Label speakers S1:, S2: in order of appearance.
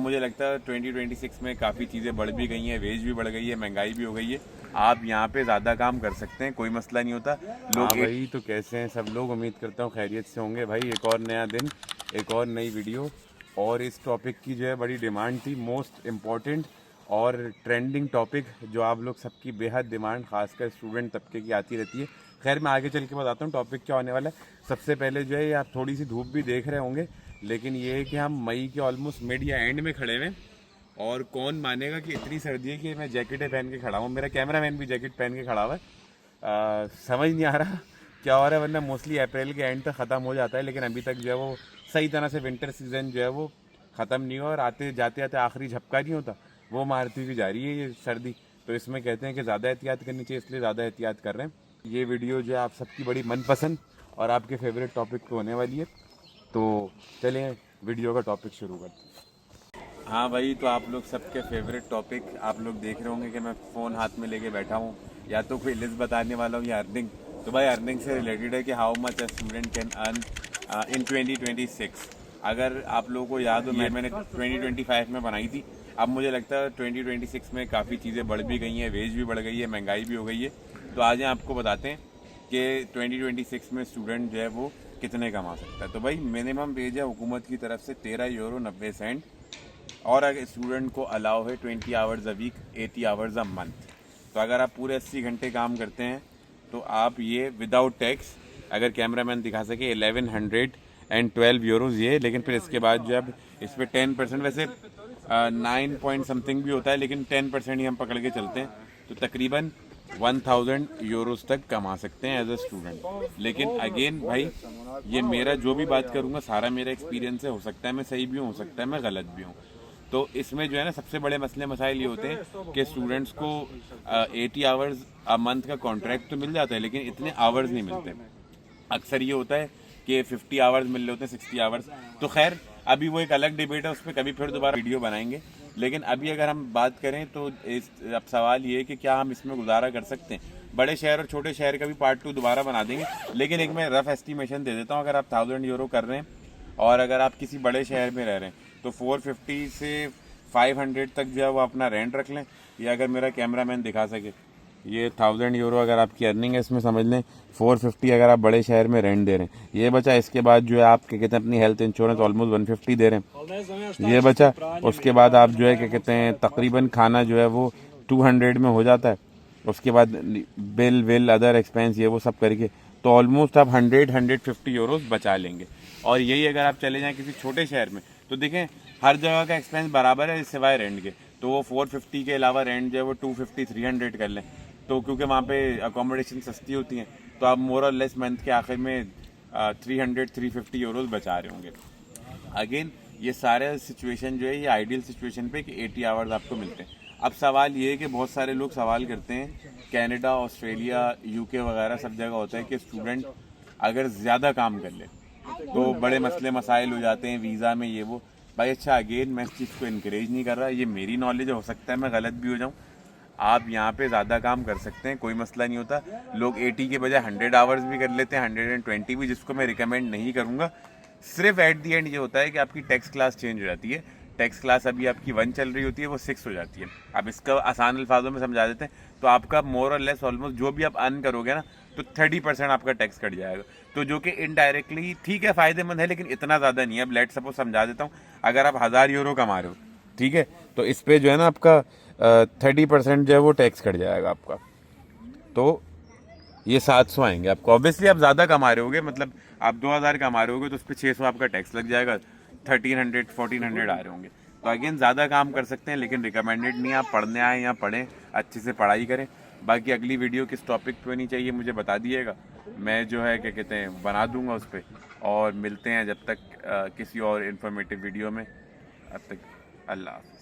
S1: मुझे लगता है 2026 में काफ़ी चीज़ें बढ़ भी गई हैं, वेज भी बढ़ गई है, महंगाई भी हो गई है। आप यहाँ पे ज़्यादा काम कर सकते हैं, कोई मसला नहीं होता। लोग भाई तो कैसे हैं सब लोग, उम्मीद करता हूँ खैरियत से होंगे। भाई एक और नया दिन, एक और नई वीडियो, और इस टॉपिक की जो है बड़ी डिमांड थी, मोस्ट इम्पॉर्टेंट और ट्रेंडिंग टॉपिक, जो आप लोग सबकी बेहद डिमांड खासकर स्टूडेंट तबके की आती रहती है। खैर मैं आगे चल के बताता हूँ टॉपिक क्या होने वाला है। सबसे पहले जो है, आप थोड़ी सी धूप भी देख रहे होंगे, लेकिन ये है कि हम मई के ऑलमोस्ट मिड या एंड में खड़े हुए हैं, और कौन मानेगा कि इतनी सर्दी है कि मैं जैकेटें पहन के खड़ा हूँ। मेरा कैमरामैन भी जैकेट पहन के खड़ा हुआ है। समझ नहीं आ रहा क्या हो रहा है, वरना मोस्टली अप्रैल के एंड तक ख़त्म हो जाता है, लेकिन अभी तक जो है वो सही तरह से विंटर सीज़न जो है वो ख़त्म नहीं हुआ, और आते जाते आते आखिरी झपका नहीं होता, वो मारती हुई जा रही है ये सर्दी। तो इसमें कहते हैं कि ज़्यादा एहतियात करनी चाहिए, इसलिए ज़्यादा एहतियात कर रहे हैं। ये वीडियो जो है आप सबकी बड़ी मनपसंद और आपके फेवरेट टॉपिक पे होने वाली है। तो चलिए वीडियो का टॉपिक शुरू करते हैं। हाँ भाई, तो आप लोग सबके फेवरेट टॉपिक आप लोग देख रहे होंगे कि मैं फ़ोन हाथ में लेके बैठा हूँ, या तो कोई लिस्ट बताने वाला हूँ या अर्निंग। तो भाई अर्निंग से रिलेटेड है कि how much a student can earn in 2026। अगर आप लोगों को याद हो, मैंने 2025 में बनाई थी। अब मुझे लगता है 2026 में काफ़ी चीज़ें बढ़ भी गई हैं, वेज भी बढ़ गई है, महंगाई भी हो गई है। तो आज आपको बताते हैं कि 2026 में स्टूडेंट जो है वो कितने कमा सकता है। तो भाई मिनिमम वेज है हुकूमत की तरफ से 13 यूरो 90 सेंट, और अगर स्टूडेंट को अलाउ है 20 hours a week, 80 hours a month. तो अगर आप पूरे 80 घंटे काम करते हैं तो आप ये विदाउट टैक्स, अगर कैमरामैन दिखा सके, 1112 यूरोज़ ये। लेकिन फिर इसके बाद जो अब इस पर 10%, वैसे 9 पॉइंट समथिंग भी होता है, लेकिन 10% ही हम पकड़ के चलते हैं, तो तकरीबन 1000 यूरोज़ तक कमा सकते हैं एज अ स्टूडेंट। लेकिन अगेन भाई, ये मेरा जो भी बात करूँगा सारा मेरा एक्सपीरियंस है, हो सकता है मैं सही भी हूँ, हो सकता है मैं गलत भी हूँ। तो इसमें जो है ना, सबसे बड़े मसले मसाइल ये होते हैं कि स्टूडेंट्स को 80 आवर्स अ मंथ का कॉन्ट्रैक्ट तो मिल जाता है, लेकिन इतने आवर्स नहीं मिलते। अक्सर ये होता है कि 50 आवर्स मिल रहे होते हैं, 60 आवर्स। तो खैर अभी वो एक अलग डिबेट है, उस पर कभी फिर दोबारा वीडियो बनाएंगे। लेकिन अभी अगर हम बात करें तो अब सवाल ये है कि क्या हम इसमें गुजारा कर सकते हैं। बड़े शहर और छोटे शहर का भी पार्ट 2 दोबारा बना देंगे, लेकिन एक मैं रफ एस्टिमेशन दे देता हूँ। अगर आप 1000 यूरो कर रहे हैं, और अगर आप किसी बड़े शहर में रह रहे हैं, तो 450 से 500 तक जो है वो अपना रेंट रख लें। या अगर मेरा कैमरामैन दिखा सके, ये 1000 यूरो अगर आपकी अर्निंग है, इसमें समझ लें 450 अगर आप बड़े शहर में रेंट दे रहे हैं, ये बचा। इसके बाद जो है आप क्या कहते हैं, अपनी हेल्थ इंश्योरेंस ऑलमोस्ट 150 दे रहे हैं, ये बचा। उसके बाद आप जो है क्या कहते हैं, तकरीबन खाना जो है वो 200 में हो जाता है। उसके बाद बिल विल अदर एक्सपेंस ये वो सब करके, तो ऑलमोस्ट आप 100-150 यूरोज़ बचा लेंगे। और यही अगर आप चले जाएँ किसी छोटे शहर में, तो देखें हर जगह का एक्सपेंस बराबर है सिवाय रेंट के। तो वो 450 के अलावा रेंट जो है वो 250-300 कर लें, तो क्योंकि वहाँ पे अकोमोडेशन सस्ती होती हैं, तो आप मोर और लेस मंथ के आखिर में 300-350 यूरोज़ बचा रहे होंगे। अगेन ये सारे सिचुएशन जो है, ये आइडियल सिचुएशन पे कि 80 आवर्स आपको मिलते हैं। अब सवाल ये है कि बहुत सारे लोग सवाल करते हैं, कनाडा, ऑस्ट्रेलिया, यूके वगैरह सब जगह होता है कि स्टूडेंट अगर ज़्यादा काम कर ले तो बड़े मसले मसाइल हो जाते हैं वीज़ा में, ये वो। भाई अच्छा, अगेन मैं इस चीज़ को इनकरेज नहीं कर रहा, ये मेरी नॉलेज हो सकता है मैं गलत भी हो जाऊँ। आप यहाँ पे ज़्यादा काम कर सकते हैं, कोई मसला नहीं होता। लोग 80 के बजाय 100 आवर्स भी कर लेते हैं, 120 भी, जिसको मैं रिकमेंड नहीं करूँगा। सिर्फ एट दी एंड ये होता है कि आपकी टैक्स क्लास चेंज हो जाती है। टैक्स क्लास अभी आपकी 1 चल रही होती है, वो 6 हो जाती है। अब इसका आसान अल्फाजों में समझा देते हैं, तो आपका मोर और लेस ऑलमोस्ट जो भी आप अर्न करोगे ना, तो 30% आपका टैक्स कट जाएगा। तो जो कि इनडायरेक्टली ठीक है, फ़ायदेमंद है, लेकिन इतना ज़्यादा नहीं है। अब लेट सपोज समझा देता हूँ, अगर आप 1000 यूरो कमा रहे हो, ठीक है, तो इस पर जो है ना आपका 30% जो है वो टैक्स कट जाएगा आपका। तो ये 700 आएंगे आपको। ऑब्वियसली आप ज़्यादा कमा रहे होगे, मतलब आप 2000 कमा रहे होगे, तो उस पर 600 आपका टैक्स लग जाएगा, 1300-1400 आ रहे होंगे। तो अगेन ज़्यादा काम कर सकते हैं, लेकिन रिकमेंडेड नहीं। आप पढ़ने आए या पढ़ें, अच्छे से पढ़ाई करें। बाकी अगली वीडियो किस टॉपिक पे होनी चाहिए मुझे बता दिएगा, मैं जो है क्या कहते हैं बना दूंगा उस पर। और मिलते हैं जब तक किसी और इन्फॉर्मेटिव वीडियो में। अब तक अल्लाह हाफ़िज़।